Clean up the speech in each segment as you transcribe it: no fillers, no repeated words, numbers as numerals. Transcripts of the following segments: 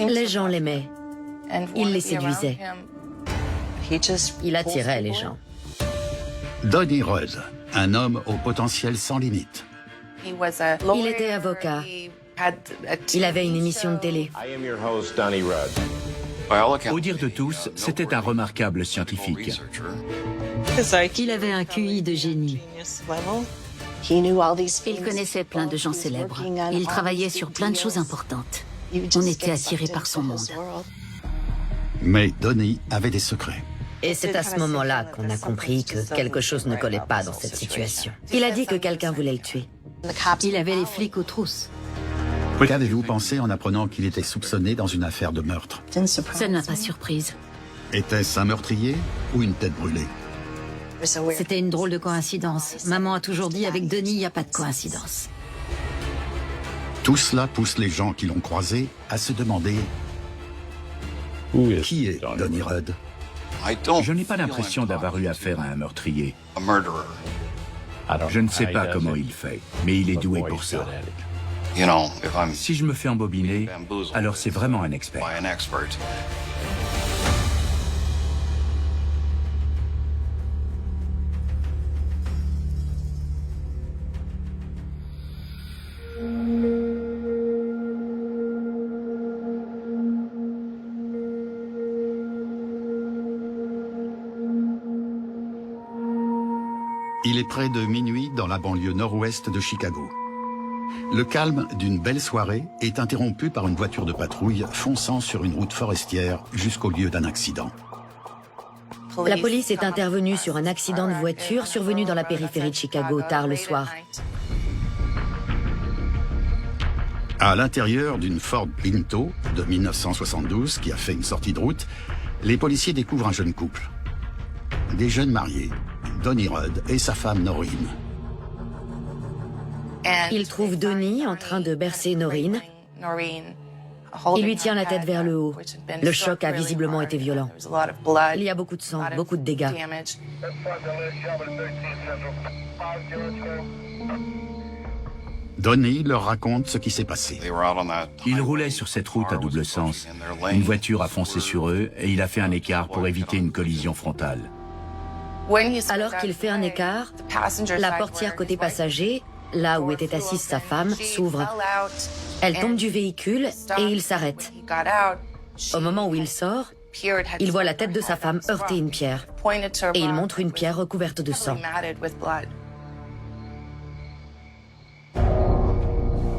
Les gens l'aimaient. Il les séduisait. Il attirait les gens. Donnie Rudd, un homme au potentiel sans limite. Il était avocat. Il avait une émission de télé. Au dire de tous, c'était un remarquable scientifique. Il avait un QI de génie. Il connaissait plein de gens célèbres. Il travaillait sur plein de choses importantes. On était attirés par son monde. Mais Donnie avait des secrets. Et c'est à ce moment-là qu'on a compris que quelque chose ne collait pas dans cette situation. Il a dit que quelqu'un voulait le tuer. Il avait les flics aux trousses. Qu'avez-vous pensé en apprenant qu'il était soupçonné dans une affaire de meurtre? Ça ne m'a pas surprise. Était-ce un meurtrier ou une tête brûlée? C'était une drôle de coïncidence. Maman a toujours dit, avec Denis, il n'y a pas de coïncidence. Tout cela pousse les gens qui l'ont croisé à se demander qui est Donnie Rudd? Je n'ai pas l'impression d'avoir eu affaire à un meurtrier. Je ne sais pas comment il fait, mais il est doué pour ça. Si je me fais embobiner, alors c'est vraiment un expert. Il est près de minuit dans la banlieue nord-ouest de Chicago. Le calme d'une belle soirée est interrompu par une voiture de patrouille fonçant sur une route forestière jusqu'au lieu d'un accident. La police est intervenue sur un accident de voiture survenu dans la périphérie de Chicago tard le soir. À l'intérieur d'une Ford Pinto de 1972 qui a fait une sortie de route, les policiers découvrent un jeune couple. Des jeunes mariés, Donnie Rudd et sa femme Noreen. Il trouve Donnie en train de bercer Noreen. Il lui tient la tête vers le haut. Le choc a visiblement été violent. Il y a beaucoup de sang, beaucoup de dégâts. Donnie leur raconte ce qui s'est passé. Ils roulaient sur cette route à double sens. Une voiture a foncé sur eux et il a fait un écart pour éviter une collision frontale. Alors qu'il fait un écart, la portière côté passager, là où était assise sa femme, s'ouvre. Elle tombe du véhicule et il s'arrête. Au moment où il sort, il voit la tête de sa femme heurter une pierre. Et il montre une pierre recouverte de sang.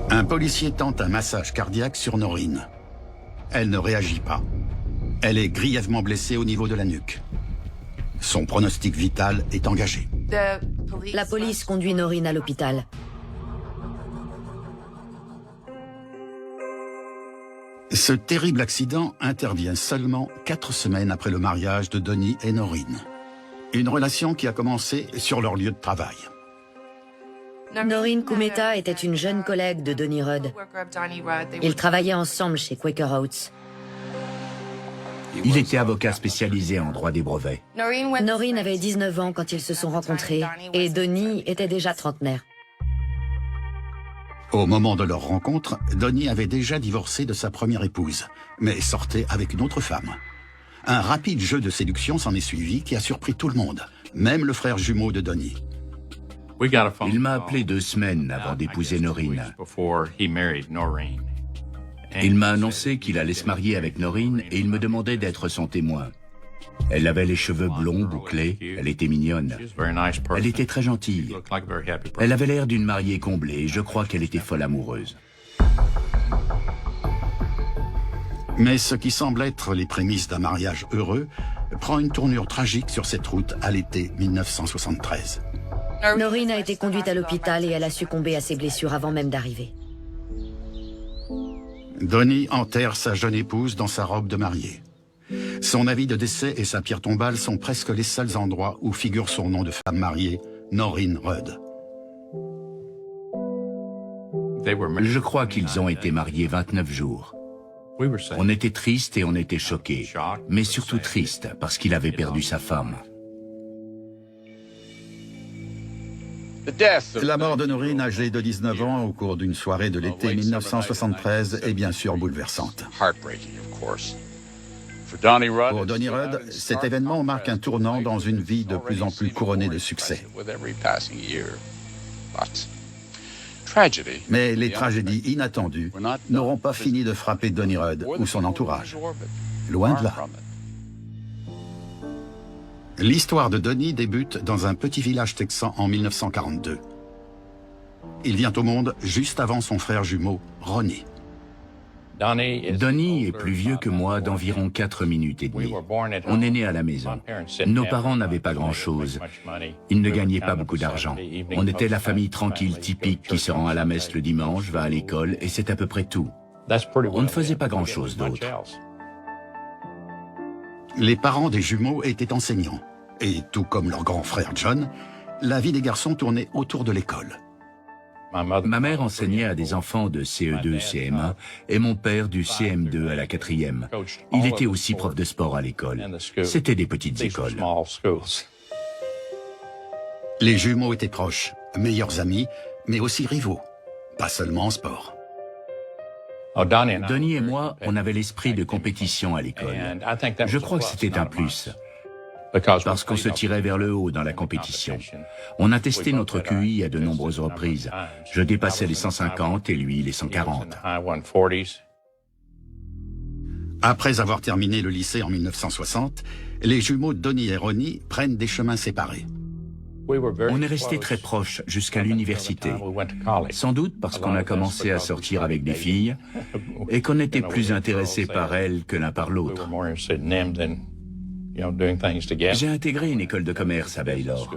Un policier tente un massage cardiaque sur Noreen. Elle ne réagit pas. Elle est grièvement blessée au niveau de la nuque. Son pronostic vital est engagé. La police conduit Noreen à l'hôpital. Ce terrible accident intervient seulement 4 semaines après le mariage de Donnie et Noreen. Une relation qui a commencé sur leur lieu de travail. Noreen Kumeta était une jeune collègue de Donnie Rudd. Ils travaillaient ensemble chez Quaker Oats. Il était avocat spécialisé en droit des brevets. Noreen avait 19 ans quand ils se sont rencontrés et Donnie était déjà trentenaire. Au moment de leur rencontre, Donnie avait déjà divorcé de sa première épouse, mais sortait avec une autre femme. Un rapide jeu de séduction s'en est suivi qui a surpris tout le monde, même le frère jumeau de Donnie. Il m'a appelé 2 semaines avant d'épouser Noreen. Il m'a annoncé qu'il allait se marier avec Noreen et il me demandait d'être son témoin. Elle avait les cheveux blonds bouclés, elle était mignonne. Elle était très gentille. Elle avait l'air d'une mariée comblée et je crois qu'elle était folle amoureuse. Mais ce qui semble être les prémices d'un mariage heureux prend une tournure tragique sur cette route à l'été 1973. Noreen a été conduite à l'hôpital et elle a succombé à ses blessures avant même d'arriver. Donnie enterre sa jeune épouse dans sa robe de mariée. Son avis de décès et sa pierre tombale sont presque les seuls endroits où figure son nom de femme mariée, Noreen Rudd. Je crois qu'ils ont été mariés 29 jours. On était tristes et on était choqués, mais surtout tristes parce qu'il avait perdu sa femme. La mort de Noreen, âgée de 19 ans, au cours d'une soirée de l'été 1973, est bien sûr bouleversante. Pour Donnie Rudd, cet événement marque un tournant dans une vie de plus en plus couronnée de succès. Mais les tragédies inattendues n'auront pas fini de frapper Donnie Rudd ou son entourage. Loin de là. L'histoire de Donnie débute dans un petit village texan en 1942. Il vient au monde juste avant son frère jumeau, Ronnie. Donnie est plus vieux que moi d'environ 4 minutes et demie. On est né à la maison. Nos parents n'avaient pas grand-chose. Ils ne gagnaient pas beaucoup d'argent. On était la famille tranquille typique qui se rend à la messe le dimanche, va à l'école et c'est à peu près tout. On ne faisait pas grand-chose d'autre. Les parents des jumeaux étaient enseignants. Et tout comme leur grand frère John, la vie des garçons tournait autour de l'école. Ma mère enseignait à des enfants de CE2, CM1 et mon père du CM2 à la 4e. Il était aussi prof de sport à l'école. C'était des petites écoles. Les jumeaux étaient proches, meilleurs amis, mais aussi rivaux. Pas seulement en sport. Donnie et moi, on avait l'esprit de compétition à l'école. Je crois que c'était un plus. Parce qu'on se tirait vers le haut dans la compétition. On a testé notre QI à de nombreuses reprises. Je dépassais les 150 et lui les 140. Après avoir terminé le lycée en 1960, les jumeaux Donnie et Ronnie prennent des chemins séparés. On est restés très proches jusqu'à l'université. Sans doute parce qu'on a commencé à sortir avec des filles et qu'on était plus intéressés par elles que l'un par l'autre. J'ai intégré une école de commerce à Baylor.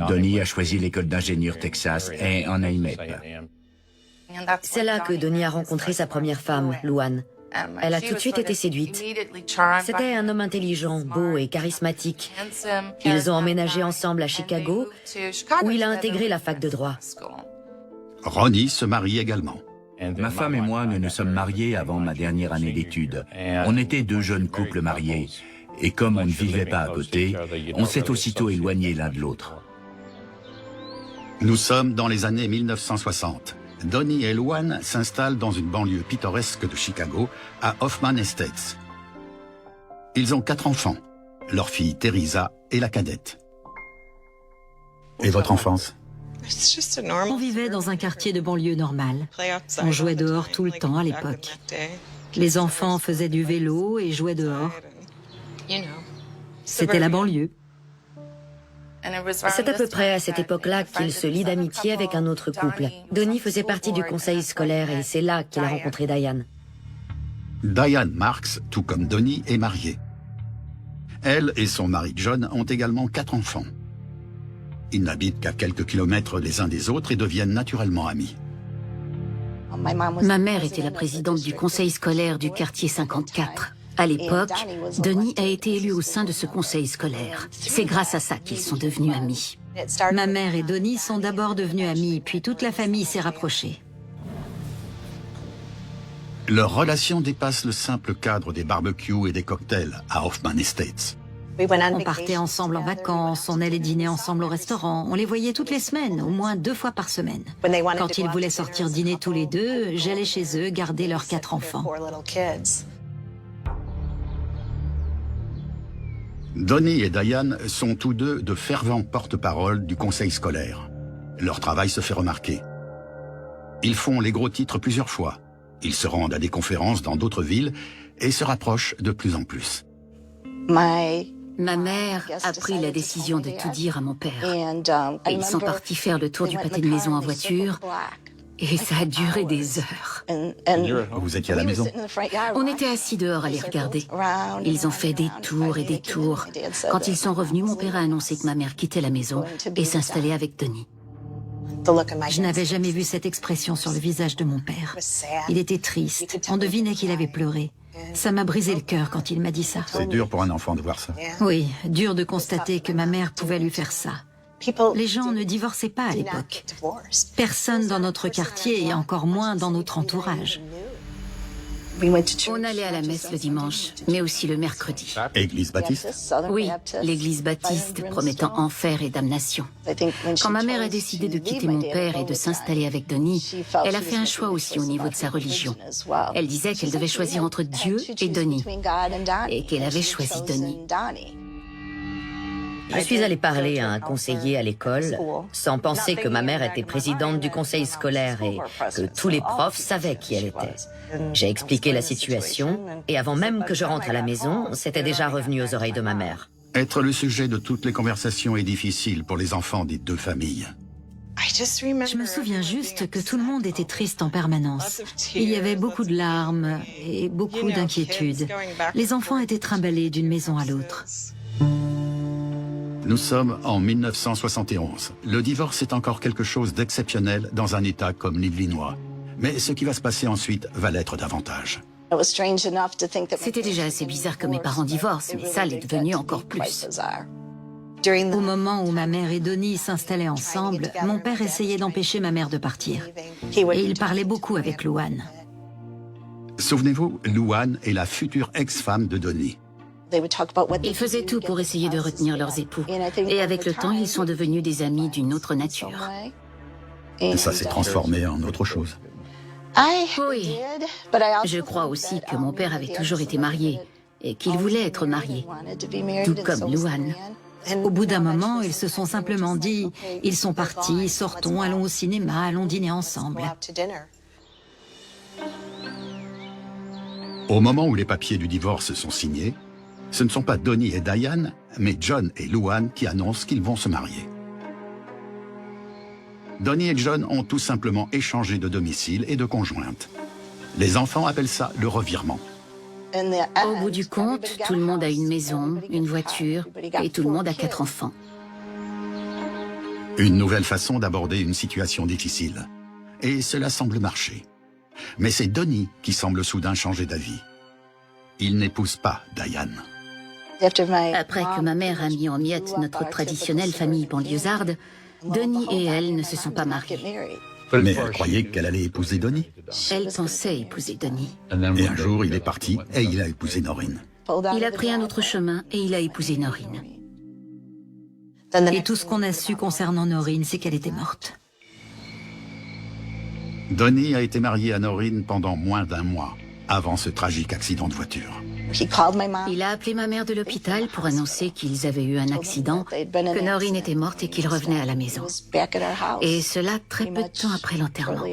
Donnie a choisi l'école d'ingénieur Texas A&M. C'est là que Donnie a rencontré sa première femme, Luann. Elle a tout de suite été séduite. C'était un homme intelligent, beau et charismatique. Ils ont emménagé ensemble à Chicago, où il a intégré la fac de droit. Ronnie se marie également. Ma femme et moi, nous nous sommes mariés avant ma dernière année d'études. On était deux jeunes couples mariés. Et comme on ne vivait pas à côté, on s'est aussitôt éloignés l'un de l'autre. Nous sommes dans les années 1960. Donnie et Luann s'installent dans une banlieue pittoresque de Chicago, à Hoffman Estates. Ils ont 4 enfants, leur fille Teresa et la cadette. Et votre enfance? On vivait dans un quartier de banlieue normal. On jouait dehors tout le temps à l'époque. Les enfants faisaient du vélo et jouaient dehors. C'était la banlieue. C'est à peu près à cette époque-là qu'il se lie d'amitié avec un autre couple. Donnie faisait partie du conseil scolaire et c'est là qu'il a rencontré Diane. Diane Marks, tout comme Donnie, est mariée. Elle et son mari John ont également 4 enfants. Ils n'habitent qu'à quelques kilomètres les uns des autres et deviennent naturellement amis. Ma mère était la présidente du conseil scolaire du quartier 54. À l'époque, Donnie a été élu au sein de ce conseil scolaire. C'est grâce à ça qu'ils sont devenus amis. Ma mère et Donnie sont d'abord devenus amis, puis toute la famille s'est rapprochée. Leur relation dépasse le simple cadre des barbecues et des cocktails à Hoffman Estates. On partait ensemble en vacances, on allait dîner ensemble au restaurant, on les voyait toutes les semaines, au moins 2 fois par semaine. Quand ils voulaient sortir dîner tous les deux, j'allais chez eux garder leurs 4 enfants. Donnie et Diane sont tous deux de fervents porte-parole du conseil scolaire. Leur travail se fait remarquer. Ils font les gros titres plusieurs fois. Ils se rendent à des conférences dans d'autres villes et se rapprochent de plus en plus. Ma mère a pris la décision de tout dire à mon père. Ils sont partis faire le tour du pâté de maison en voiture et ça a duré des heures. Vous étiez à la maison? On était assis dehors à les regarder. Ils ont fait des tours et des tours. Quand ils sont revenus, mon père a annoncé que ma mère quittait la maison et s'installait avec Donnie. Je n'avais jamais vu cette expression sur le visage de mon père. Il était triste. On devinait qu'il avait pleuré. Ça m'a brisé le cœur quand il m'a dit ça. C'est dur pour un enfant de voir ça. Oui, dur de constater que ma mère pouvait lui faire ça. Les gens ne divorçaient pas à l'époque. Personne dans notre quartier et encore moins dans notre entourage. On allait à la messe le dimanche, mais aussi le mercredi. Église baptiste? Oui, l'église baptiste promettant enfer et damnation. Quand ma mère a décidé de quitter mon père et de s'installer avec Donnie, elle a fait un choix aussi au niveau de sa religion. Elle disait qu'elle devait choisir entre Dieu et Donnie, et qu'elle avait choisi Donnie. Je suis allée parler à un conseiller à l'école sans penser que ma mère était présidente du conseil scolaire et que tous les profs savaient qui elle était. J'ai expliqué la situation et avant même que je rentre à la maison, c'était déjà revenu aux oreilles de ma mère. Être le sujet de toutes les conversations est difficile pour les enfants des deux familles. Je me souviens juste que tout le monde était triste en permanence. Il y avait beaucoup de larmes et beaucoup d'inquiétudes. Les enfants étaient trimballés d'une maison à l'autre. Nous sommes en 1971. Le divorce est encore quelque chose d'exceptionnel dans un État comme l'Illinois. Mais ce qui va se passer ensuite va l'être davantage. C'était déjà assez bizarre que mes parents divorcent, mais ça l'est devenu encore plus. Au moment où ma mère et Donnie s'installaient ensemble, mon père essayait d'empêcher ma mère de partir. Et il parlait beaucoup avec Louane. Souvenez-vous, Louane est la future ex-femme de Donnie. Ils faisaient tout pour essayer de retenir leurs époux. Et avec le temps, ils sont devenus des amis d'une autre nature. Ça s'est transformé en autre chose. Oui. Je crois aussi que mon père avait toujours été marié et qu'il voulait être marié, tout comme Louane. Au bout d'un moment, ils se sont simplement dit « Ils sont partis, sortons, allons au cinéma, allons dîner ensemble. » Au moment où les papiers du divorce sont signés, ce ne sont pas Donnie et Diane, mais John et Louane qui annoncent qu'ils vont se marier. Donnie et John ont tout simplement échangé de domicile et de conjointe. Les enfants appellent ça le revirement. Au bout du compte, tout le monde a une maison, une voiture, et tout le monde a 4 enfants. Une nouvelle façon d'aborder une situation difficile. Et cela semble marcher. Mais c'est Donnie qui semble soudain changer d'avis. Il n'épouse pas Diane. Après que ma mère a mis en miettes notre traditionnelle famille banlieusarde, Donnie et elle ne se sont pas mariés. Mais elle croyait qu'elle allait épouser Donnie. Elle pensait épouser Donnie. Et un jour, il est parti et il a épousé Noreen. Il a pris un autre chemin et il a épousé Noreen. Et tout ce qu'on a su concernant Noreen, c'est qu'elle était morte. Donnie a été marié à Noreen pendant moins d'1 mois, avant ce tragique accident de voiture. Il a appelé ma mère de l'hôpital pour annoncer qu'ils avaient eu un accident, que Noreen était morte et qu'il revenait à la maison. Et cela très peu de temps après l'enterrement.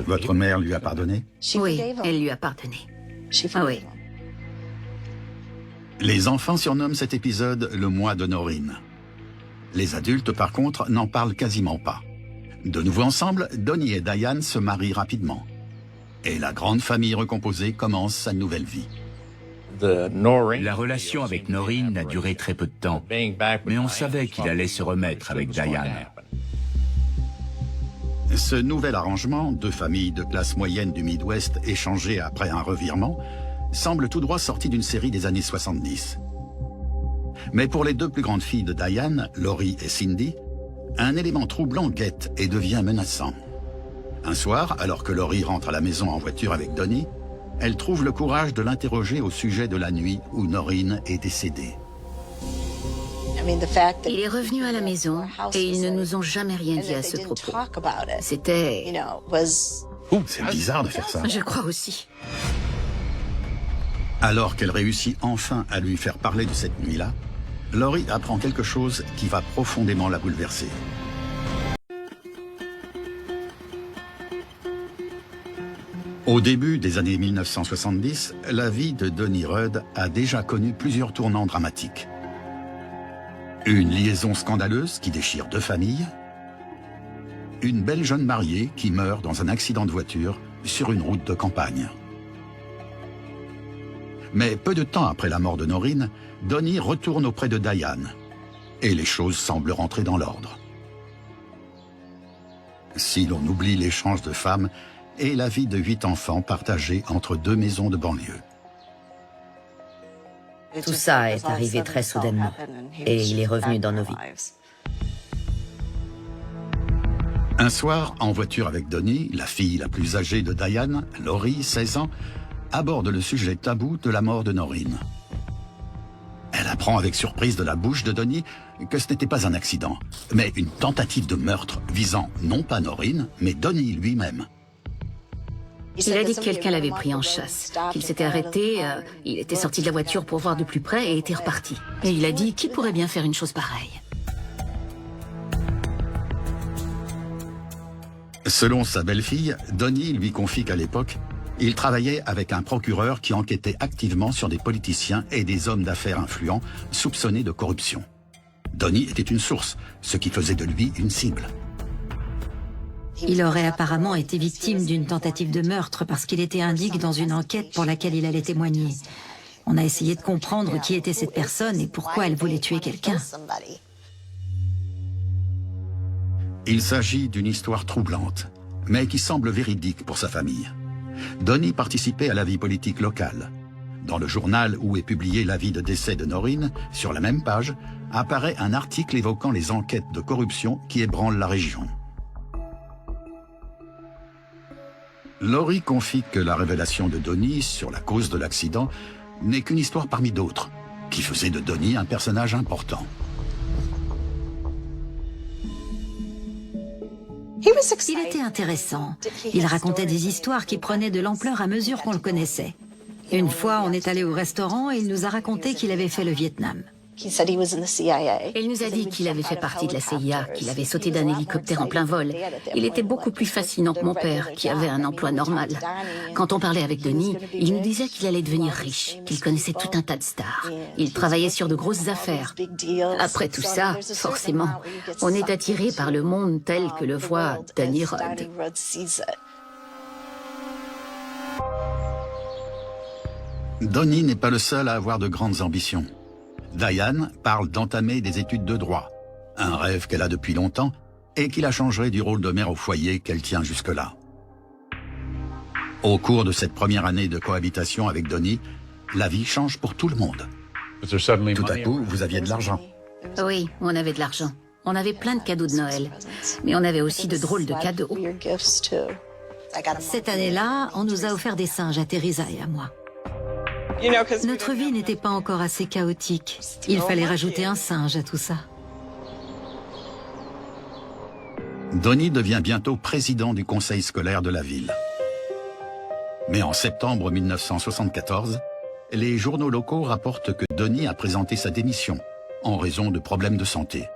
Votre mère lui a pardonné? Oui, elle lui a pardonné. Oui. Les enfants surnomment cet épisode le mois de Noreen. Les adultes, par contre, n'en parlent quasiment pas. De nouveau ensemble, Donnie et Diane se marient rapidement. Et la grande famille recomposée commence sa nouvelle vie. La relation avec Noreen n'a duré très peu de temps, mais on savait qu'il allait se remettre avec Diane. Ce nouvel arrangement, 2 familles de classe moyenne du Midwest échangées après un revirement, semble tout droit sorti d'une série des années 70. Mais pour les 2 plus grandes filles de Diane, Lori et Cindy, un élément troublant guette et devient menaçant. Un soir, alors que Lori rentre à la maison en voiture avec Donnie, elle trouve le courage de l'interroger au sujet de la nuit où Noreen est décédée. Il est revenu à la maison et ils ne nous ont jamais rien dit à ce propos. C'était... C'est bizarre de faire ça. Je crois aussi. Alors qu'elle réussit enfin à lui faire parler de cette nuit-là, Lori apprend quelque chose qui va profondément la bouleverser. Au début des années 1970, la vie de Donnie Rudd a déjà connu plusieurs tournants dramatiques. Une liaison scandaleuse qui déchire 2 familles, une belle jeune mariée qui meurt dans un accident de voiture sur une route de campagne. Mais peu de temps après la mort de Noreen, Donnie retourne auprès de Diane, et les choses semblent rentrer dans l'ordre. Si l'on oublie l'échange de femmes et la vie de 8 enfants partagés entre 2 maisons de banlieue. Tout ça est arrivé très soudainement, et il est revenu dans nos vies. Un soir, en voiture avec Donnie, la fille la plus âgée de Diane, Lori, 16 ans, aborde le sujet tabou de la mort de Noreen. Elle apprend avec surprise de la bouche de Donnie que ce n'était pas un accident, mais une tentative de meurtre visant non pas Noreen, mais Donnie lui-même. Il a dit que quelqu'un l'avait pris en chasse, qu'il s'était arrêté, il était sorti de la voiture pour voir de plus près et était reparti. Et il a dit qui pourrait bien faire une chose pareille. Selon sa belle-fille, Donnie lui confie qu'à l'époque, il travaillait avec un procureur qui enquêtait activement sur des politiciens et des hommes d'affaires influents soupçonnés de corruption. Donnie était une source, ce qui faisait de lui une cible. Il aurait apparemment été victime d'une tentative de meurtre parce qu'il était indique dans une enquête pour laquelle il allait témoigner. On a essayé de comprendre qui était cette personne et pourquoi elle voulait tuer quelqu'un. Il s'agit d'une histoire troublante, mais qui semble véridique pour sa famille. Donnie participait à la vie politique locale. Dans le journal où est publié l'avis de décès de Noreen, sur la même page, apparaît un article évoquant les enquêtes de corruption qui ébranlent la région. Laurie confie que la révélation de Donnie sur la cause de l'accident n'est qu'une histoire parmi d'autres, qui faisait de Donnie un personnage important. Il était intéressant. Il racontait des histoires qui prenaient de l'ampleur à mesure qu'on le connaissait. Une fois, on est allé au restaurant et il nous a raconté qu'il avait fait le Vietnam. Il nous a dit qu'il avait fait partie de la CIA, qu'il avait sauté d'un hélicoptère en plein vol. Il était beaucoup plus fascinant que mon père, qui avait un emploi normal. Quand on parlait avec Donnie, il nous disait qu'il allait devenir riche, qu'il connaissait tout un tas de stars. Il travaillait sur de grosses affaires. Après tout ça, forcément, on est attiré par le monde tel que le voit Donnie Rod. Donnie n'est pas le seul à avoir de grandes ambitions. Diane parle d'entamer des études de droit, un rêve qu'elle a depuis longtemps et qui la changerait du rôle de mère au foyer qu'elle tient jusque-là. Au cours de cette première année de cohabitation avec Donnie, la vie change pour tout le monde. Tout à coup, vous aviez de l'argent. Oui, on avait de l'argent. On avait plein de cadeaux de Noël. Mais on avait aussi de drôles de cadeaux. Cette année-là, on nous a offert des singes à Teresa et à moi. Notre vie n'était pas encore assez chaotique. Il fallait rajouter un singe à tout ça. Donnie devient bientôt président du conseil scolaire de la ville. Mais en septembre 1974, les journaux locaux rapportent que Donnie a présenté sa démission en raison de problèmes de santé.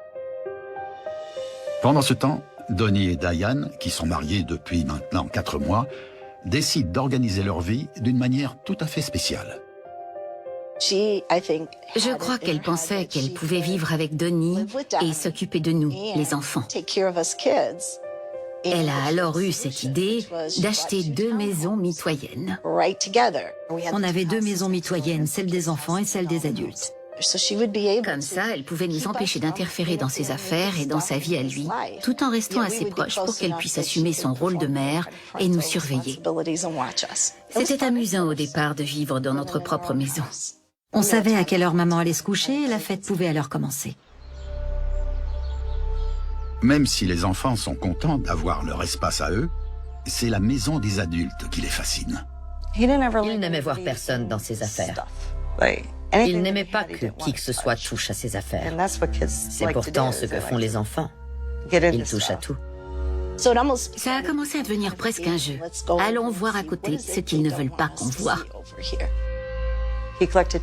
Pendant ce temps, Donnie et Diane, qui sont mariés depuis maintenant 4 mois, décident d'organiser leur vie d'une manière tout à fait spéciale. Je crois qu'elle pensait qu'elle pouvait vivre avec Donnie et s'occuper de nous, les enfants. Elle a alors eu cette idée d'acheter 2 maisons mitoyennes. On avait 2 maisons mitoyennes, celle des enfants et celle des adultes. Comme ça, elle pouvait nous empêcher d'interférer dans ses affaires et dans sa vie à lui, tout en restant assez proche pour qu'elle puisse assumer son rôle de mère et nous surveiller. C'était amusant au départ de vivre dans notre propre maison. On savait à quelle heure maman allait se coucher et la fête pouvait alors commencer. Même si les enfants sont contents d'avoir leur espace à eux, c'est la maison des adultes qui les fascine. Il n'aimait voir personne dans ses affaires. Il n'aimait pas que qui que ce soit touche à ses affaires. C'est pourtant ce que font les enfants. Ils touchent à tout. Ça a commencé à devenir presque un jeu. Allons voir à côté ce qu'ils ne veulent pas qu'on voie.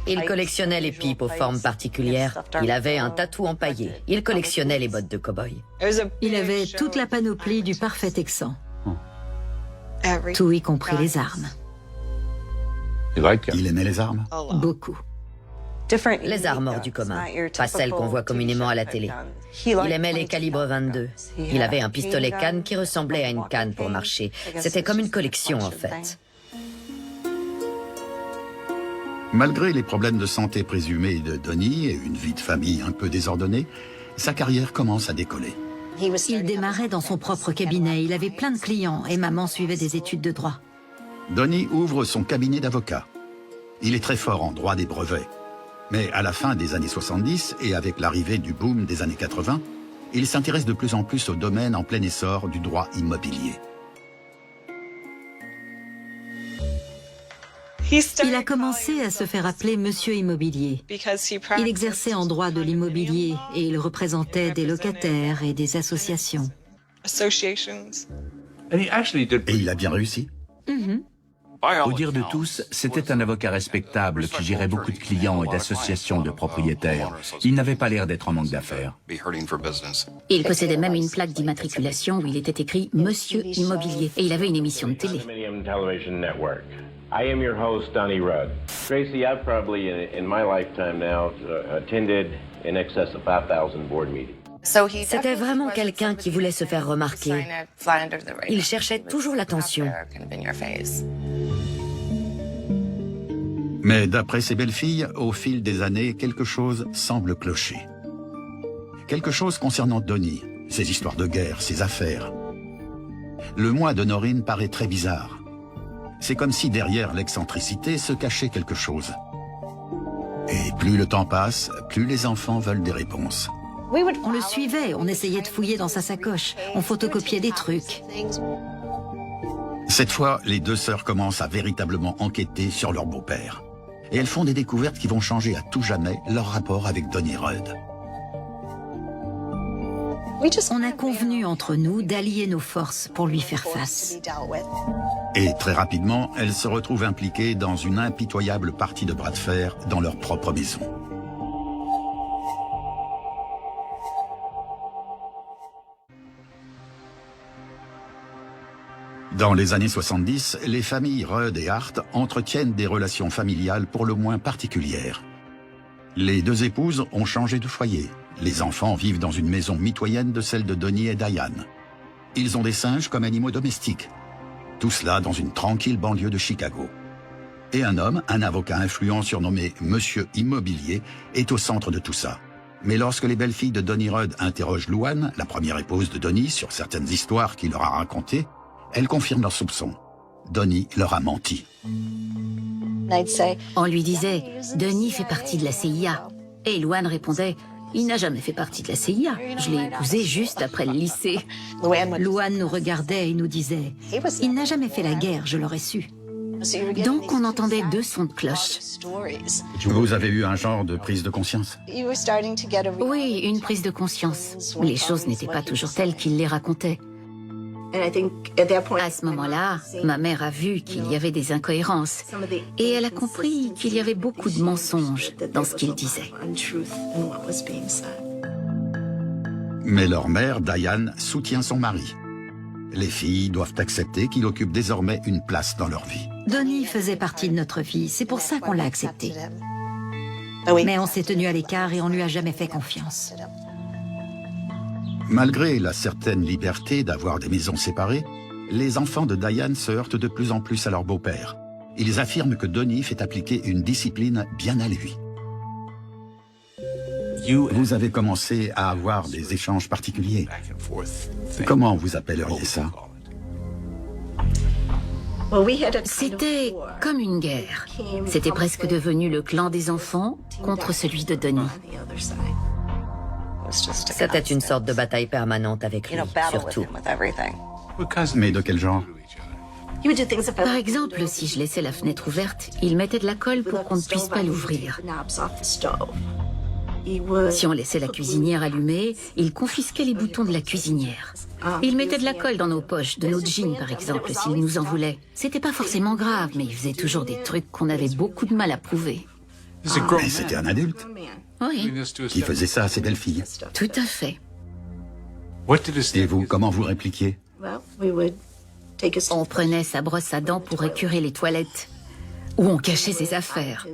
Il collectionnait les pipes aux formes particulières. Il avait un tatou empaillé. Il collectionnait les bottes de cow-boy. Il avait toute la panoplie du parfait Texan. Tout y compris les armes. Il aimait les armes? Beaucoup. Les armes hors du commun, pas celles qu'on voit communément à la télé. Il aimait les calibres 22. Il avait un pistolet canne qui ressemblait à une canne pour marcher. C'était comme une collection en fait. Malgré les problèmes de santé présumés de Donnie et une vie de famille un peu désordonnée, sa carrière commence à décoller. Il démarrait dans son propre cabinet, il avait plein de clients et maman suivait des études de droit. Donnie ouvre son cabinet d'avocat. Il est très fort en droit des brevets. Mais à la fin des années 70 et avec l'arrivée du boom des années 80, il s'intéresse de plus en plus au domaine en plein essor du droit immobilier. Il a commencé à se faire appeler Monsieur Immobilier. Il exerçait en droit de l'immobilier et il représentait des locataires et des associations. Et il a bien réussi. Au dire de tous, c'était un avocat respectable qui gérait beaucoup de clients et d'associations de propriétaires. Il n'avait pas l'air d'être en manque d'affaires. Il possédait même une plaque d'immatriculation où il était écrit Monsieur Immobilier. Et il avait une émission de télé. I am your host, Donnie Rudd. Tracy, I've probably, in my lifetime now, attended in excess of 5,000 board meetings. C'était vraiment quelqu'un qui voulait se faire remarquer. Il cherchait toujours l'attention. Mais d'après ses belles-filles, au fil des années, quelque chose semble clocher. Quelque chose concernant Donnie, ses histoires de guerre, ses affaires. Le moi de Noreen paraît très bizarre. C'est comme si derrière l'excentricité se cachait quelque chose. Et plus le temps passe, plus les enfants veulent des réponses. On le suivait, on essayait de fouiller dans sa sacoche, on photocopiait des trucs. Cette fois, les deux sœurs commencent à véritablement enquêter sur leur beau-père. Et elles font des découvertes qui vont changer à tout jamais leur rapport avec Donnie Rudd. On a convenu entre nous d'allier nos forces pour lui faire face. Et très rapidement, elles se retrouvent impliquées dans une impitoyable partie de bras de fer dans leur propre maison. Dans les années 70, les familles Rudd et Hart entretiennent des relations familiales pour le moins particulières. Les deux épouses ont changé de foyer. Les enfants vivent dans une maison mitoyenne de celle de Donnie et Diane. Ils ont des singes comme animaux domestiques. Tout cela dans une tranquille banlieue de Chicago. Et un homme, un avocat influent surnommé Monsieur Immobilier, est au centre de tout ça. Mais lorsque les belles-filles de Donnie Rudd interrogent Luann, la première épouse de Donnie, sur certaines histoires qu'il leur a racontées, elle confirme leurs soupçons. Donnie leur a menti. On lui disait Donnie fait partie de la CIA. Et Luann répondait il n'a jamais fait partie de la CIA. Je l'ai épousé juste après le lycée. Luann nous regardait et nous disait il n'a jamais fait la guerre, je l'aurais su. Donc on entendait deux sons de cloche. Vous avez eu un genre de prise de conscience? Oui, une prise de conscience. Les choses n'étaient pas toujours telles qu'il les racontait. À ce moment-là, ma mère a vu qu'il y avait des incohérences et elle a compris qu'il y avait beaucoup de mensonges dans ce qu'il disait. Mais leur mère, Diane, soutient son mari. Les filles doivent accepter qu'il occupe désormais une place dans leur vie. Donnie faisait partie de notre vie, c'est pour ça qu'on l'a accepté. Mais on s'est tenu à l'écart et on lui a jamais fait confiance. Malgré la certaine liberté d'avoir des maisons séparées, les enfants de Diane se heurtent de plus en plus à leur beau-père. Ils affirment que Donnie fait appliquer une discipline bien à lui. Vous avez commencé à avoir des échanges particuliers. Comment vous appelleriez ça? C'était comme une guerre. C'était presque devenu le clan des enfants contre celui de Donnie. C'était une sorte de bataille permanente avec lui, surtout. Mais de quel genre? Par exemple, si je laissais la fenêtre ouverte, il mettait de la colle pour qu'on ne puisse pas l'ouvrir. Si on laissait la cuisinière allumée, il confisquait les boutons de la cuisinière. Il mettait de la colle dans nos poches, de nos jeans par exemple, s'il nous en voulait. C'était pas forcément grave, mais il faisait toujours des trucs qu'on avait beaucoup de mal à prouver. Mais c'était un adulte. Oui, Qui faisait ça à ses belles-filles. tout à fait. Et vous, comment vous répliquiez? On prenait sa brosse à dents pour écurer les toilettes, ou on cachait ses affaires.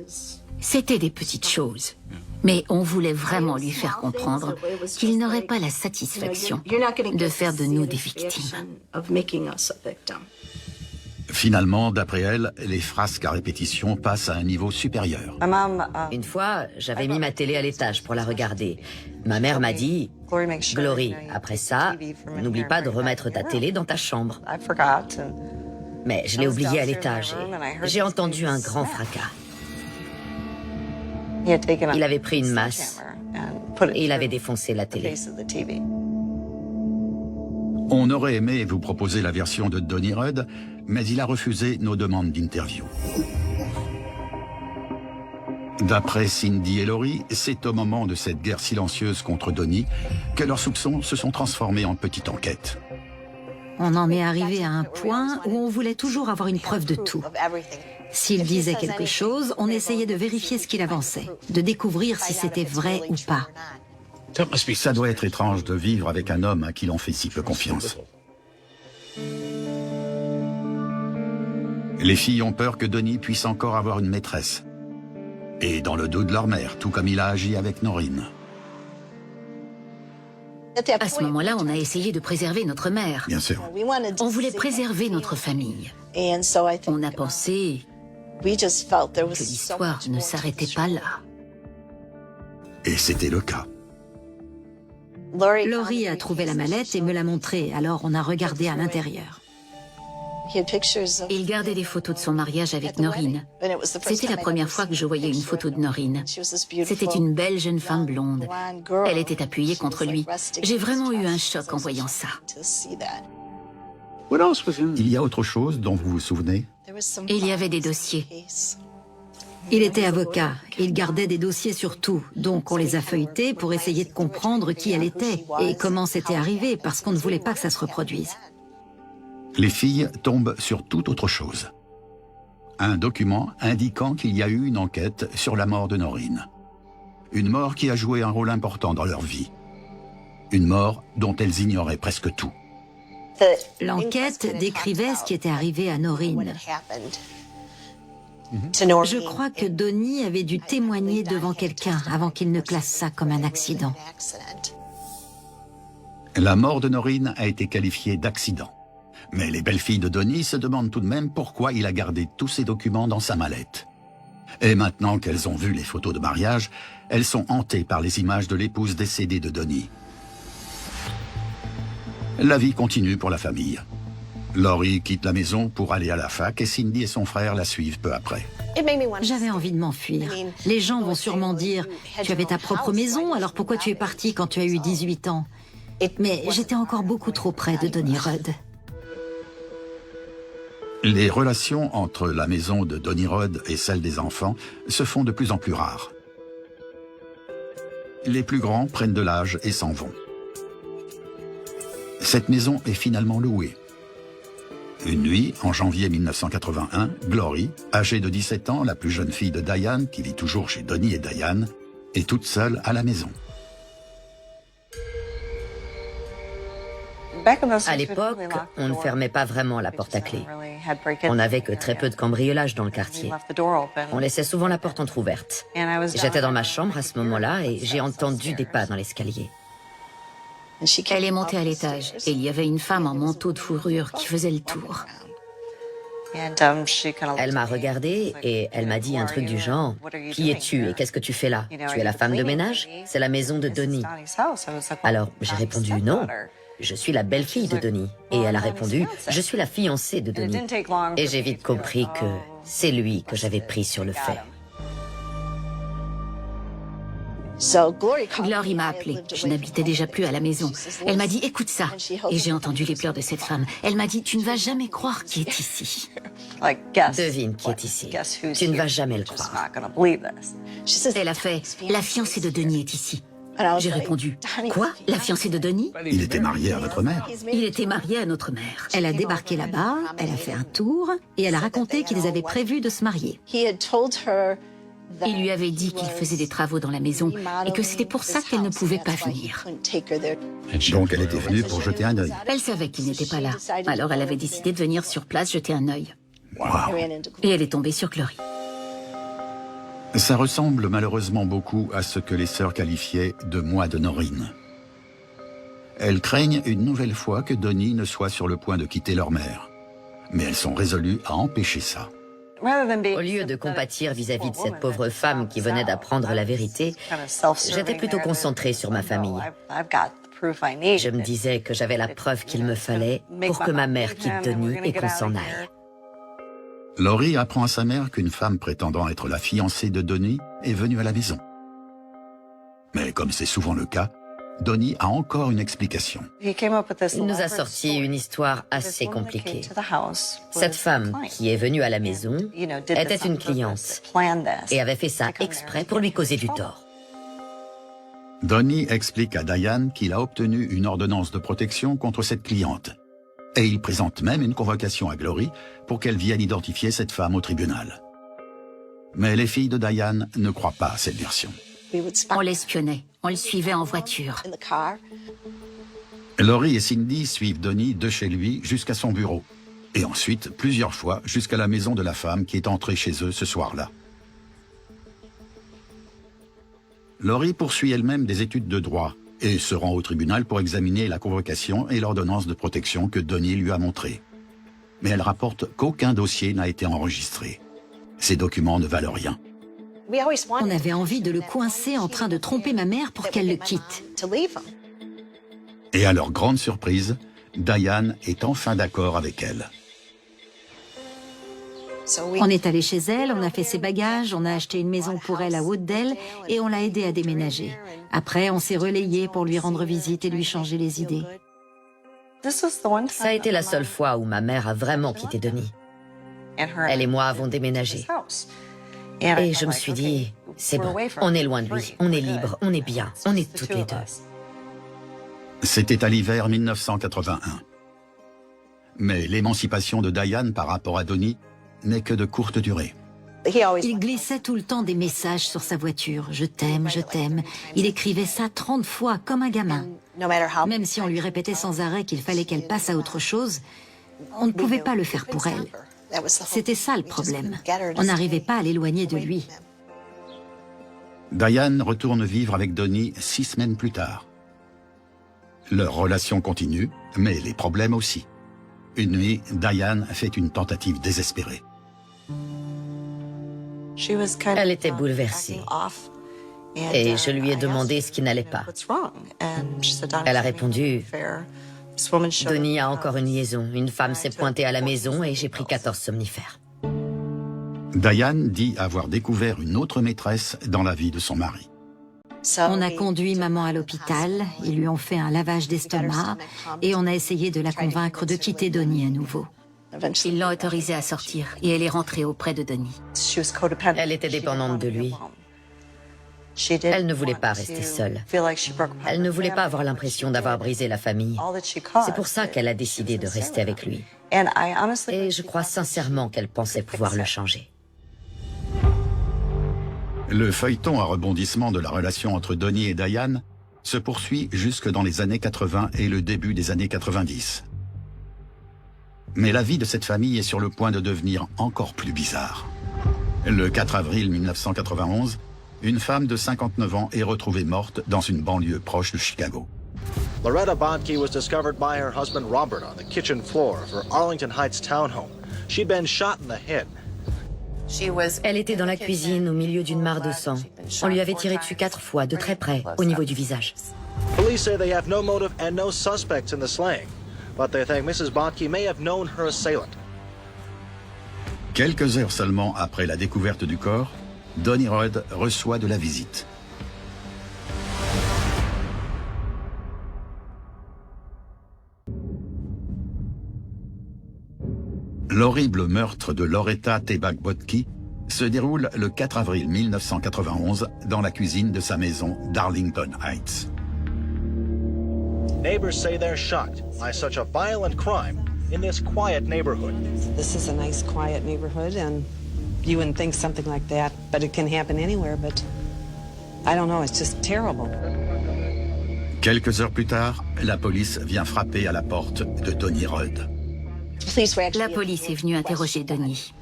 C'était des petites choses. Mais on voulait vraiment lui faire comprendre qu'il n'aurait pas la satisfaction de faire de nous des victimes. Finalement, d'après elle, les frasques à répétition passent à un niveau supérieur. Une fois, j'avais mis ma télé à l'étage pour la regarder. Ma mère m'a dit « Glory, après ça, n'oublie pas de remettre ta télé dans ta chambre. » Mais je l'ai oubliée à l'étage et j'ai entendu un grand fracas. Il avait pris une masse et il avait défoncé la télé. On aurait aimé vous proposer la version de Donnie Rudd, mais il a refusé nos demandes d'interview. D'après Cindy et Laurie, c'est au moment de cette guerre silencieuse contre Donnie que leurs soupçons se sont transformés en petite enquête. On en est arrivé à un point où on voulait toujours avoir une preuve de tout. S'il disait quelque chose, on essayait de vérifier ce qu'il avançait, de découvrir si c'était vrai ou pas. Ça doit être étrange de vivre avec un homme à qui l'on fait si peu confiance. Les filles ont peur que Donnie puisse encore avoir une maîtresse. Et dans le dos de leur mère, tout comme il a agi avec Noreen. À ce moment-là, on a essayé de préserver notre mère. Bien sûr. On voulait préserver notre famille. On a pensé que l'histoire ne s'arrêtait pas là. Et c'était le cas. Laurie a trouvé la mallette et me l'a montrée, alors on a regardé à l'intérieur. Il gardait des photos de son mariage avec Noreen. C'était la première fois que je voyais une photo de Noreen. C'était une belle jeune femme blonde. Elle était appuyée contre lui. J'ai vraiment eu un choc en voyant ça. Il y a autre chose dont vous vous souvenez? Il y avait des dossiers. Il était avocat, il gardait des dossiers sur tout, donc on les a feuilletés pour essayer de comprendre qui elle était et comment c'était arrivé, parce qu'on ne voulait pas que ça se reproduise. Les filles tombent sur toute autre chose. Un document indiquant qu'il y a eu une enquête sur la mort de Noreen. Une mort qui a joué un rôle important dans leur vie. Une mort dont elles ignoraient presque tout. L'enquête décrivait ce qui était arrivé à Noreen. Je crois que Donnie avait dû témoigner devant quelqu'un avant qu'il ne classe ça comme un accident. La mort de Noreen a été qualifiée d'accident. Mais les belles filles de Donnie se demandent tout de même pourquoi il a gardé tous ces documents dans sa mallette. Et maintenant qu'elles ont vu les photos de mariage, elles sont hantées par les images de l'épouse décédée de Donnie. La vie continue pour la famille. Laurie quitte la maison pour aller à la fac et Cindy et son frère la suivent peu après. J'avais envie de m'enfuir. Les gens vont sûrement dire « Tu avais ta propre maison, alors pourquoi tu es partie quand tu as eu 18 ans ?» Mais j'étais encore beaucoup trop près de Donnie Rudd. Les relations entre la maison de Donnie Rudd et celle des enfants se font de plus en plus rares. Les plus grands prennent de l'âge et s'en vont. Cette maison est finalement louée. Une nuit, en janvier 1981, Glory, âgée de 17 ans, la plus jeune fille de Diane, qui vit toujours chez Donnie et Diane, est toute seule à la maison. À l'époque, on ne fermait pas vraiment la porte à clé. On n'avait que très peu de cambriolages dans le quartier. On laissait souvent la porte entrouverte. J'étais dans ma chambre à ce moment-là et j'ai entendu des pas dans l'escalier. Elle est montée à l'étage et il y avait une femme en manteau de fourrure qui faisait le tour. Elle m'a regardée et elle m'a dit un truc du genre « Qui es-tu et qu'est-ce que tu fais là? Tu es la femme de ménage? C'est la maison de Donnie. » Alors j'ai répondu « Non, je suis la belle-fille de Donnie. » Et elle a répondu « Je suis la fiancée de Donnie. » Et j'ai vite compris que c'est lui que j'avais pris sur le fait. Glory m'a appelée. Je n'habitais déjà plus à la maison. Elle m'a dit « Écoute ça ». Et j'ai entendu les pleurs de cette femme. Elle m'a dit « Tu ne vas jamais croire qui est ici. » Devine qui est ici. Tu ne vas jamais le croire. Elle a fait « La fiancée de Donnie est ici. » J'ai répondu « Quoi? La fiancée de Donnie? » Il était marié à votre mère. Il était marié à notre mère. Elle a débarqué là-bas, elle a fait un tour et elle a raconté qu'ils avaient prévu de se marier. Il lui avait dit qu'il faisait des travaux dans la maison et que c'était pour ça qu'elle ne pouvait pas venir. Donc elle était venue pour jeter un œil. Elle savait qu'il n'était pas là. Alors elle avait décidé de venir sur place jeter un œil. Wow. Et elle est tombée sur Glory. Ça ressemble malheureusement beaucoup à ce que les sœurs qualifiaient de mois de Noreen. Elles craignent une nouvelle fois que Donnie ne soit sur le point de quitter leur mère. Mais elles sont résolues à empêcher ça. Au lieu de compatir vis-à-vis de cette pauvre femme qui venait d'apprendre la vérité, j'étais plutôt concentrée sur ma famille. Je me disais que j'avais la preuve qu'il me fallait pour que ma mère quitte Donnie et qu'on s'en aille. Laurie apprend à sa mère qu'une femme prétendant être la fiancée de Donnie est venue à la maison. Mais comme c'est souvent le cas, Donnie a encore une explication. Il nous a sorti une histoire assez compliquée. Cette femme qui est venue à la maison était une cliente et avait fait ça exprès pour lui causer du tort. Donnie explique à Diane qu'il a obtenu une ordonnance de protection contre cette cliente. Et il présente même une convocation à Glory pour qu'elle vienne identifier cette femme au tribunal. Mais les filles de Diane ne croient pas à cette version. On l'espionnait, on le suivait en voiture. Laurie et Cindy suivent Donnie de chez lui jusqu'à son bureau. Et ensuite, plusieurs fois, jusqu'à la maison de la femme qui est entrée chez eux ce soir-là. Laurie poursuit elle-même des études de droit et se rend au tribunal pour examiner la convocation et l'ordonnance de protection que Donnie lui a montrée. Mais elle rapporte qu'aucun dossier n'a été enregistré. Ces documents ne valent rien. On avait envie de le coincer en train de tromper ma mère pour qu'elle le quitte. Et à leur grande surprise, Diane est enfin d'accord avec elle. On est allé chez elle, on a fait ses bagages, on a acheté une maison pour elle à Wooddale et on l'a aidée à déménager. Après, on s'est relayé pour lui rendre visite et lui changer les idées. Ça a été la seule fois où ma mère a vraiment quitté Donnie. Elle et moi avons déménagé. Et je me suis dit, c'est bon, on est loin de lui, on est libre, on est bien, on est toutes les deux. C'était à l'hiver 1981. Mais l'émancipation de Diane par rapport à Donnie n'est que de courte durée. Il glissait tout le temps des messages sur sa voiture. Je t'aime, je t'aime. Il écrivait ça 30 fois, comme un gamin. Même si on lui répétait sans arrêt qu'il fallait qu'elle passe à autre chose, on ne pouvait pas le faire pour elle. C'était ça le problème. On n'arrivait pas à l'éloigner de lui. Diane retourne vivre avec Donnie 6 semaines plus tard. Leur relation continue, mais les problèmes aussi. Une nuit, Diane fait une tentative désespérée. Elle était bouleversée. Et je lui ai demandé ce qui n'allait pas. Elle a répondu, Donnie a encore une liaison. Une femme s'est pointée à la maison et j'ai pris 14 somnifères. Diane dit avoir découvert une autre maîtresse dans la vie de son mari. On a conduit maman à l'hôpital, ils lui ont fait un lavage d'estomac et on a essayé de la convaincre de quitter Donnie à nouveau. Ils l'ont autorisée à sortir et elle est rentrée auprès de Donnie. Elle était dépendante de lui. Elle ne voulait pas rester seule. Elle ne voulait pas avoir l'impression d'avoir brisé la famille. C'est pour ça qu'elle a décidé de rester avec lui. Et je crois sincèrement qu'elle pensait pouvoir le changer. Le feuilleton à rebondissement de la relation entre Donnie et Diane se poursuit jusque dans les années 80 et le début des années 90. Mais la vie de cette famille est sur le point de devenir encore plus bizarre. Le 4 avril 1991, une femme de 59 ans est retrouvée morte dans une banlieue proche de Chicago. Loretta Bonnke was discovered by her husband Robert on the kitchen floor of her Arlington Heights townhome. She'd been shot in the head. Elle était dans la cuisine au milieu d'une mare de sang. On lui avait tiré dessus 4 fois, de très près, au niveau du visage. Police say they have no motive and no suspects in the slaying, but they think Mrs. Bonnke may have known her assailant. Quelques heures seulement après la découverte du corps, Donnie Rudd reçoit de la visite. L'horrible meurtre de Loretta Tebak Botke se déroule le 4 avril 1991 dans la cuisine de sa maison d'Arlington Heights. Neighbors say they're shocked by such a violent crime in this quiet neighborhood. This is a nice, quiet neighborhood, and you wouldn't think something like that, but it can happen anywhere, but I don't know, it's just terrible. Quelques heures plus tard, la police vient frapper à la porte de Donnie Rudd. La police est venue interroger Donnie.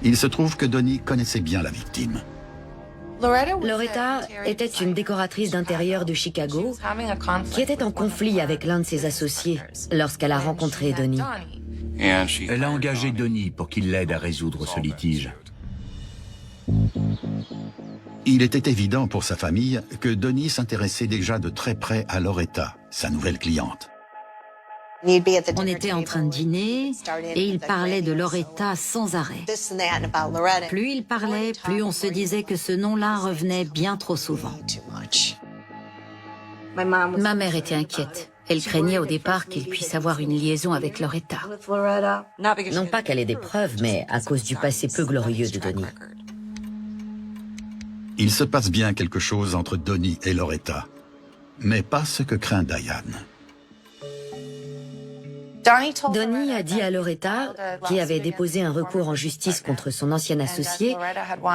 Il se trouve que Donnie connaissait bien la victime. Loretta était une décoratrice d'intérieur de Chicago qui était en conflit avec l'un de ses associés lorsqu'elle a rencontré Donnie. Elle a engagé Donnie pour qu'il l'aide à résoudre ce litige. Il était évident pour sa famille que Donnie s'intéressait déjà de très près à Loretta, sa nouvelle cliente. On était en train de dîner et il parlait de Loretta sans arrêt. Plus il parlait, plus on se disait que ce nom-là revenait bien trop souvent. Ma mère était inquiète. Elle craignait au départ qu'il puisse avoir une liaison avec Loretta. Non pas qu'elle ait des preuves, mais à cause du passé peu glorieux de Donnie. Il se passe bien quelque chose entre Donnie et Loretta, mais pas ce que craint Diane. Donnie a dit à Loretta, qui avait déposé un recours en justice contre son ancien associé,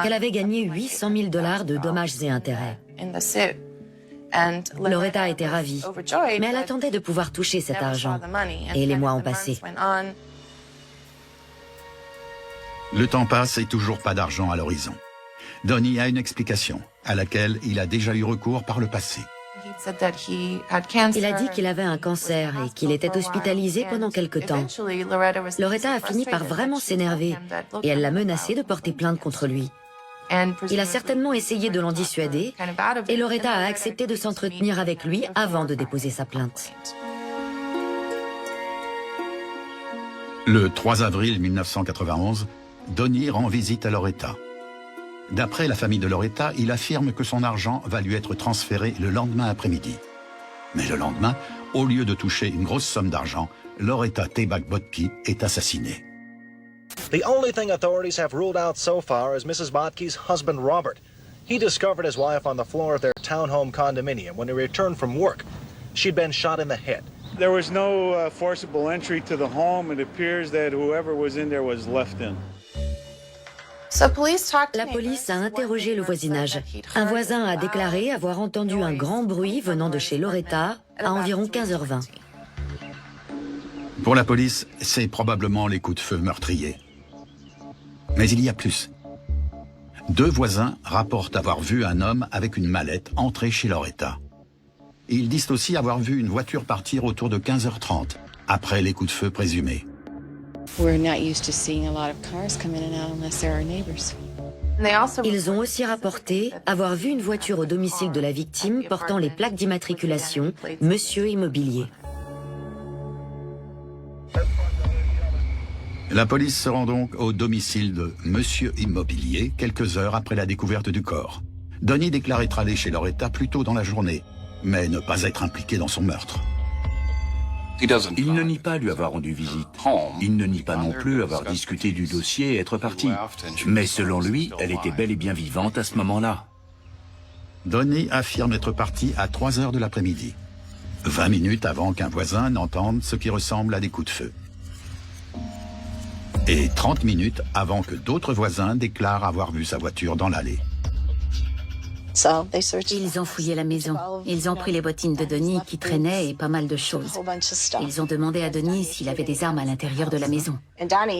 qu'elle avait gagné 800 000 $ de dommages et intérêts. Loretta était ravie, mais elle attendait de pouvoir toucher cet argent, et les mois ont passé. Le temps passe et toujours pas d'argent à l'horizon. Donnie a une explication, à laquelle il a déjà eu recours par le passé. Il a dit qu'il avait un cancer et qu'il était hospitalisé pendant quelque temps. Loretta a fini par vraiment s'énerver et elle l'a menacé de porter plainte contre lui. Il a certainement essayé de l'en dissuader et Loretta a accepté de s'entretenir avec lui avant de déposer sa plainte. Le 3 avril 1991, Donnie rend visite à Loretta. D'après la famille de Loretta, il affirme que son argent va lui être transféré le lendemain après-midi. Mais le lendemain, au lieu de toucher une grosse somme d'argent, Loretta Taback Botke est assassinée. The only thing authorities have ruled out so far is Mrs. Botke's husband, Robert. He discovered his wife on the floor of their townhome condominium when he returned from work. She'd been shot in the head. There was no forcible entry to the home. It appears that whoever was in there was left in. La police a interrogé le voisinage. Un voisin a déclaré avoir entendu un grand bruit venant de chez Loretta à environ 15h20. Pour la police, c'est probablement les coups de feu meurtriers. Mais il y a plus. 2 voisins rapportent avoir vu un homme avec une mallette entrer chez Loretta. Ils disent aussi avoir vu une voiture partir autour de 15h30, après les coups de feu présumés. Ils ont aussi rapporté avoir vu une voiture au domicile de la victime portant les plaques d'immatriculation « Monsieur Immobilier ». La police se rend donc au domicile de Monsieur Immobilier quelques heures après la découverte du corps. Donnie déclare être allé chez Loretta plus tôt dans la journée, mais ne pas être impliqué dans son meurtre. Il ne nie pas lui avoir rendu visite. Il ne nie pas non plus avoir discuté du dossier et être parti. Mais selon lui, elle était bel et bien vivante à ce moment-là. Donnie affirme être parti à 3h de l'après-midi, 20 minutes avant qu'un voisin n'entende ce qui ressemble à des coups de feu. Et 30 minutes avant que d'autres voisins déclarent avoir vu sa voiture dans l'allée. Ils ont fouillé la maison. Ils ont pris les bottines de Donnie qui traînaient et pas mal de choses. Ils ont demandé à Donnie s'il avait des armes à l'intérieur de la maison.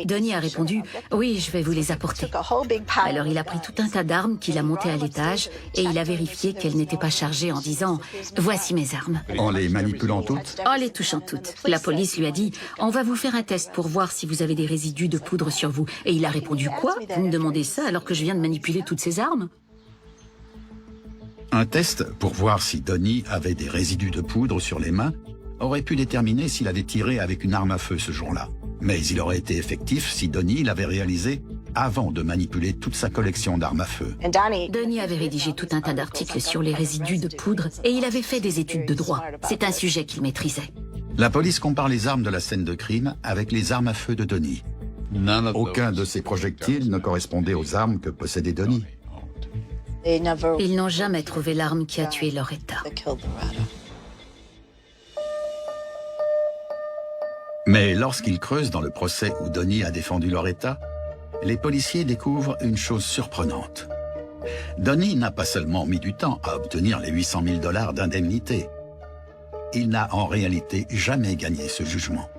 Donnie a répondu « Oui, je vais vous les apporter ». Alors il a pris tout un tas d'armes qu'il a montées à l'étage et il a vérifié qu'elles n'étaient pas chargées en disant « Voici mes armes ». En les manipulant toutes? En les touchant toutes. La police lui a dit « On va vous faire un test pour voir si vous avez des résidus de poudre sur vous ». Et il a répondu « Quoi? Vous me demandez ça alors que je viens de manipuler toutes ces armes ?» Un test pour voir si Donnie avait des résidus de poudre sur les mains aurait pu déterminer s'il avait tiré avec une arme à feu ce jour-là. Mais il aurait été effectif si Donnie l'avait réalisé avant de manipuler toute sa collection d'armes à feu. Donnie avait rédigé tout un tas d'articles sur les résidus de poudre et il avait fait des études de droit. C'est un sujet qu'il maîtrisait. La police compare les armes de la scène de crime avec les armes à feu de Donnie. Aucun de ces projectiles ne correspondait aux armes que possédait Donnie. Ils n'ont jamais trouvé l'arme qui a tué Loretta. Mais lorsqu'ils creusent dans le procès où Donnie a défendu Loretta, les policiers découvrent une chose surprenante. Donnie n'a pas seulement mis du temps à obtenir les 800 000 $ d'indemnité. Il n'a en réalité jamais gagné ce jugement.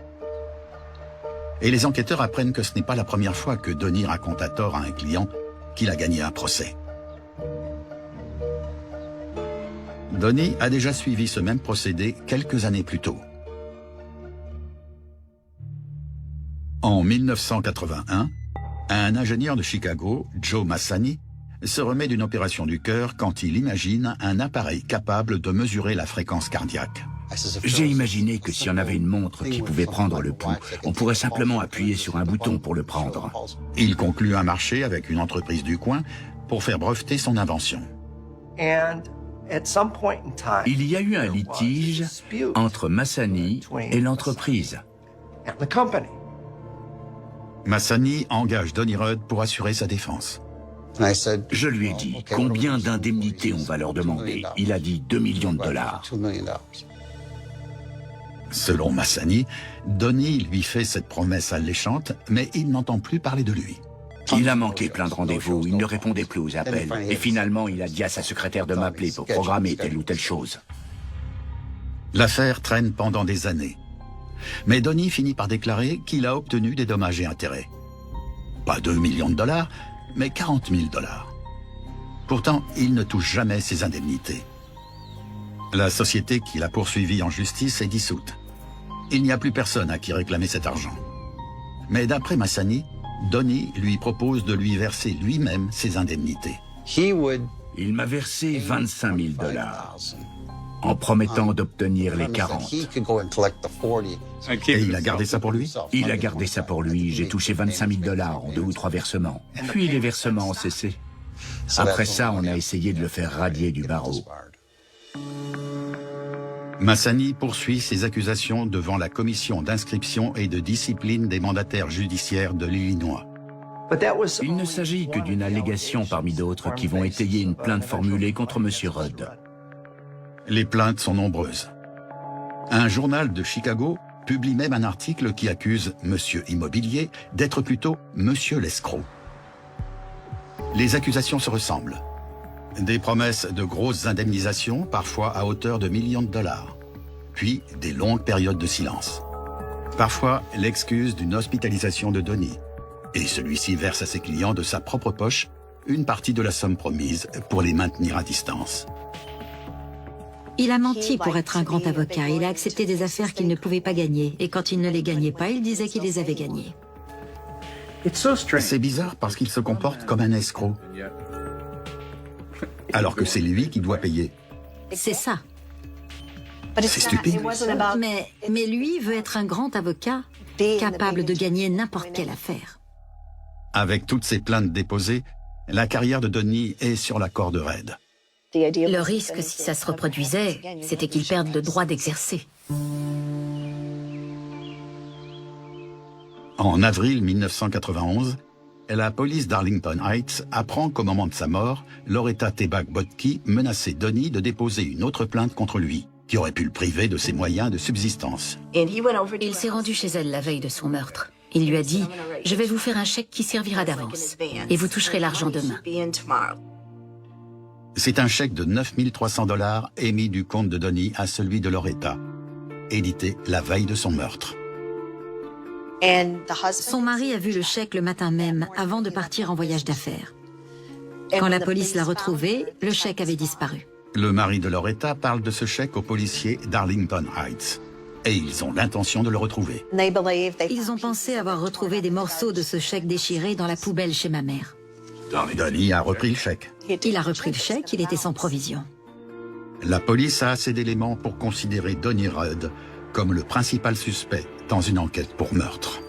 Et les enquêteurs apprennent que ce n'est pas la première fois que Donnie raconte à tort à un client qu'il a gagné un procès. Donnie a déjà suivi ce même procédé quelques années plus tôt. En 1981, un ingénieur de Chicago, Joe Massani, se remet d'une opération du cœur quand il imagine un appareil capable de mesurer la fréquence cardiaque. J'ai imaginé que si on avait une montre qui pouvait prendre le pouls, on pourrait simplement appuyer sur un bouton pour le prendre. Il conclut un marché avec une entreprise du coin pour faire breveter son invention. Il y a eu un litige entre Massani et l'entreprise. Massani engage Donnie Rudd pour assurer sa défense. Je lui ai dit, combien d'indemnités on va leur demander? Il a dit 2 millions de dollars. Selon Massani, Donnie lui fait cette promesse alléchante, mais il n'entend plus parler de lui. Il a manqué plein de rendez-vous, il ne répondait plus aux appels. Et finalement, il a dit à sa secrétaire de m'appeler pour programmer telle ou telle chose. L'affaire traîne pendant des années. Mais Donnie finit par déclarer qu'il a obtenu des dommages et intérêts. Pas 2 millions de dollars, mais 40 000 dollars. Pourtant, il ne touche jamais ses indemnités. La société qui l'a poursuivi en justice est dissoute. Il n'y a plus personne à qui réclamer cet argent. Mais d'après Massani, Donnie lui propose de lui verser lui-même ses indemnités. Il m'a versé 25 000 dollars en promettant d'obtenir les 40. Et il a gardé ça pour lui? Il a gardé ça pour lui. J'ai touché 25 000 dollars en 2 ou 3 versements. Puis les versements ont cessé. Après ça, on a essayé de le faire radier du barreau. Massani poursuit ses accusations devant la commission d'inscription et de discipline des mandataires judiciaires de l'Illinois. Il ne s'agit que d'une allégation parmi d'autres qui vont étayer une plainte formulée contre M. Rudd. Les plaintes sont nombreuses. Un journal de Chicago publie même un article qui accuse Monsieur Immobilier d'être plutôt Monsieur l'escroc. Les accusations se ressemblent. Des promesses de grosses indemnisations, parfois à hauteur de millions de dollars. Puis des longues périodes de silence. Parfois l'excuse d'une hospitalisation de Donnie. Et celui-ci verse à ses clients de sa propre poche une partie de la somme promise pour les maintenir à distance. Il a menti pour être un grand avocat. Il a accepté des affaires qu'il ne pouvait pas gagner. Et quand il ne les gagnait pas, il disait qu'il les avait gagnées. C'est bizarre parce qu'il se comporte comme un escroc. Alors que c'est lui qui doit payer. C'est ça. C'est stupide. Mais lui veut être un grand avocat, capable de gagner n'importe quelle affaire. Avec toutes ces plaintes déposées, la carrière de Donnie est sur la corde raide. Le risque, si ça se reproduisait, c'était qu'il perde le droit d'exercer. En avril 1991, la police d'Arlington Heights apprend qu'au moment de sa mort, Loretta Tebak Botke menaçait Donnie de déposer une autre plainte contre lui, qui aurait pu le priver de ses moyens de subsistance. Il s'est rendu chez elle la veille de son meurtre. Il lui a dit « Je vais vous faire un chèque qui servira d'avance, et vous toucherez l'argent demain. » C'est un chèque de 9 300 $ émis du compte de Donnie à celui de Loretta, édité la veille de son meurtre. Son mari a vu le chèque le matin même, avant de partir en voyage d'affaires. Quand la police l'a retrouvé, le chèque avait disparu. Le mari de Loretta parle de ce chèque aux policiers d'Arlington Heights. Et ils ont l'intention de le retrouver. Ils ont pensé avoir retrouvé des morceaux de ce chèque déchiré dans la poubelle chez ma mère. Donnie a repris le chèque. Il a repris le chèque, il était sans provision. La police a assez d'éléments pour considérer Donnie Rudd comme le principal suspect dans une enquête pour meurtre.